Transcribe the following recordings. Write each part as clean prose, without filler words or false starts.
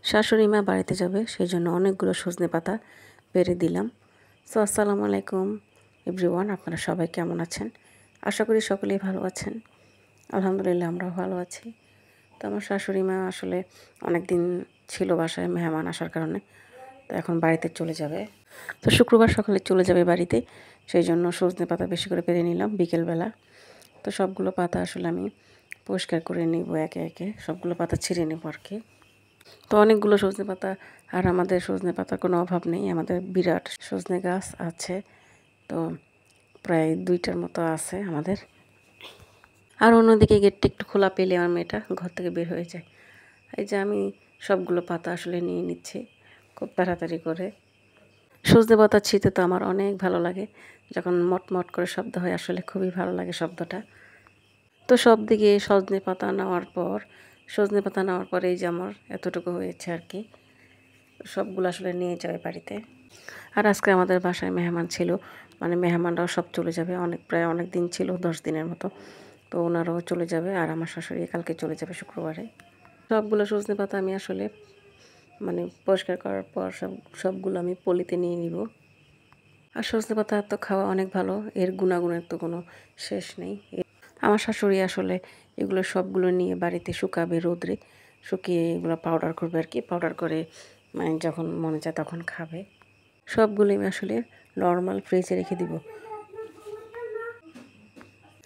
শাশুড়ি মা বাড়িতে যাবে, সেই জন্য অনেকগুলো সজনে পাতা পেরে দিলাম। সো আসসালামু আলাইকুম এভরিওয়ান, আপনারা সবাই কেমন আছেন? আশা করি সকলেই ভালো আছেন। আলহামদুলিল্লাহ আমরাও ভালো আছি। তো আমার শাশুড়ি মা আসলে অনেক দিন ছিল বাসায় মেহমান আসার কারণে, তো এখন বাড়িতে চলে যাবে। তো শুক্রবার সকালে চলে যাবে বাড়িতে, সেই জন্য সজনে পাতা বেশি করে পেরে নিলাম বিকেলবেলা। তো সবগুলো পাতা আসলে আমি পরিষ্কার করে নিব একে একে, সবগুলো পাতা ছিঁড়ে নেব আর কি। তো অনেকগুলো সজনে পাতা, আর আমাদের সজনে পাতার কোনো অভাব নেই, আমাদের বিরাট সজনে গাছ আছে। তো প্রায় 2টার মতো আছে আমাদের। আর অন্যদিকে গেটটা একটু খোলা পেলে আমার মেয়েটা ঘর থেকে বের হয়ে যায়। এই যে আমি সবগুলো পাতা আসলে নিয়ে নিচ্ছি খুব তাড়াতাড়ি করে। সজনে পাতা ছিঁড়তে তো আমার অনেক ভালো লাগে, যখন মটমট করে শব্দ হয় আসলে খুবই ভালো লাগে শব্দটা। তো সব দিকে সজনে পাতা নেওয়ার পর এই যে আমার এতটুকু হয়েছে আর কি। সবগুলো আসলে নিয়ে যাবে বাড়িতে। আর আজকে আমাদের বাসায় মেহমান ছিল, মানে মেহমানরাও সব চলে যাবে, প্রায় অনেক দিন ছিল, 10 দিনের মতো। তো ওনারাও চলে যাবে, আর আমার শাশুড়ি কালকে চলে যাবে শুক্রবারে। সবগুলো সজনে পাতা আমি আসলে মানে পরিষ্কার করার পর সবগুলো আমি পলিতে নিয়ে নিব। আর সজনে পাতা তো খাওয়া অনেক ভালো, এর গুণাগুণের তো কোনো শেষ নেই। আমার শাশুড়ি আসলে এগুলো সবগুলো নিয়ে বাড়িতে শুকাবে, রোদ্রে শুকিয়ে এগুলো পাউডার করবে আর কি। পাউডার করে মানে যখন মনে চায় তখন খাবে। সবগুলো আমি আসলে নর্মাল ফ্রিজে রেখে দিব,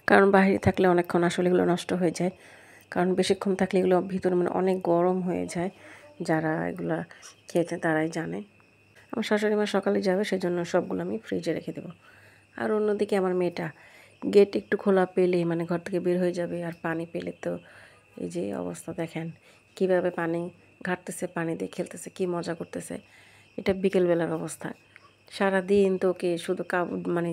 কারণ বাইরে থাকলে অনেকক্ষণ আসলে এগুলো নষ্ট হয়ে যায়। কারণ বেশিক্ষণ থাকলে এগুলো ভিতরে মানে অনেক গরম হয়ে যায়, যারা এগুলো খেয়েছে তারাই জানে। আমার শাশুড়ি মা সকালে যাবে, সেজন্য সবগুলো আমি ফ্রিজে রেখে দেবো। আর অন্যদিকে আমার মেয়েটা গেট একটু খোলা পেলে মানে ঘর থেকে বের হয়ে যাবে, আর পানি পেলে তো এই যে অবস্থা দেখেন কীভাবে পানি ঘাটতেছে, পানি দিয়ে খেলতেছে, কী মজা করতেছে। এটা বিকেলবেলার অবস্থা। সারাদিন তো ওকে শুধু মানে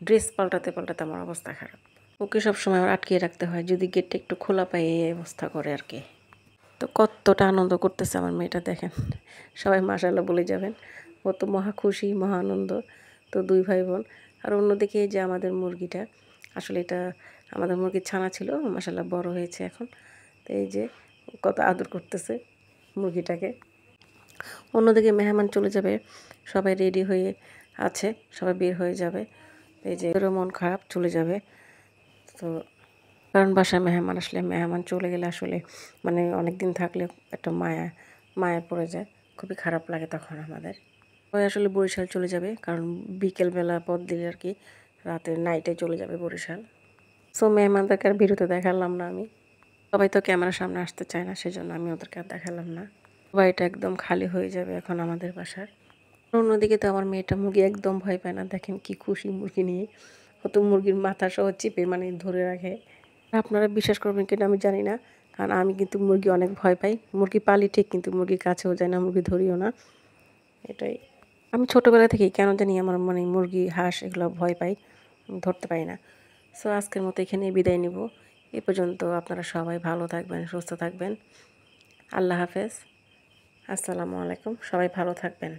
ড্রেস পাল্টাতে পাল্টাতে আমার অবস্থা খারাপ। ওকে সবসময় আমার আটকিয়ে রাখতে হয়, যদি গেটটা একটু খোলা পাই এই অবস্থা করে আর কি। তো কতটা আনন্দ করতেছে আমার মেয়েটা দেখেন, সবাই মাশাআল্লাহ বলে যাবেন। ও তো মহা খুশি, মহা আনন্দ। তো 2 ভাই বোন। আর অন্যদিকে যে আমাদের মুরগিটা, আসলে এটা আমাদের মুরগির ছানা ছিল, মাশাআল্লাহ বড় হয়েছে এখন। তো এই যে কত আদর করতেছে মুরগিটাকে। অন্যদিকে মেহমান চলে যাবে, সবাই রেডি হয়ে আছে, সবাই বের হয়ে যাবে। এই যে ওরও মন খারাপ, চলে যাবে। তো কারণ বাসায় মেহমান আসলে, মেহমান চলে গেলে আসলে মানে অনেক দিন থাকলে একটা মায়া পড়ে যায়, খুবই খারাপ লাগে তখন আমাদের। ওই আসলে বরিশাল চলে যাবে, কারণ বিকেলবেলা পথ দিলে আর কি রাতের নাইটে চলে যাবে বরিশাল। সো মেহমানদেরকে আর ভিডিওতে দেখালাম না আমি, সবাই তো ক্যামেরার সামনে আসতে চায় না, সেজন্য আমি ওদেরকে আর দেখালাম না। বাড়িটা একদম খালি হয়ে যাবে এখন আমাদের বাসার। অন্যদিকে তো আমার মেয়েটা মুরগি একদম ভয় পায় না, দেখেন কি খুশি মুরগি নিয়ে। ও তো মুরগির মাথা সহ চিপে মানে ধরে রাখে। আপনারা বিশ্বাস করবেন কিনা আমি জানি না, কারণ আমি কিন্তু মুরগি অনেক ভয় পাই। মুরগি পালি ঠিক, কিন্তু মুরগির কাছেও যায় না, মুরগি ধরিও না। এটাই আমি ছোটোবেলা থেকেই কেন জানি আমার মানে মুরগি, হাঁস এগুলো ভয় পাই, ধরতে পারি না। সো আজকের মতো এখানেই বিদায় নিব। এ পর্যন্ত আপনারা সবাই ভালো থাকবেন, সুস্থ থাকবেন। আল্লাহ হাফেজ, আসসালামু আলাইকুম, সবাই ভালো থাকবেন।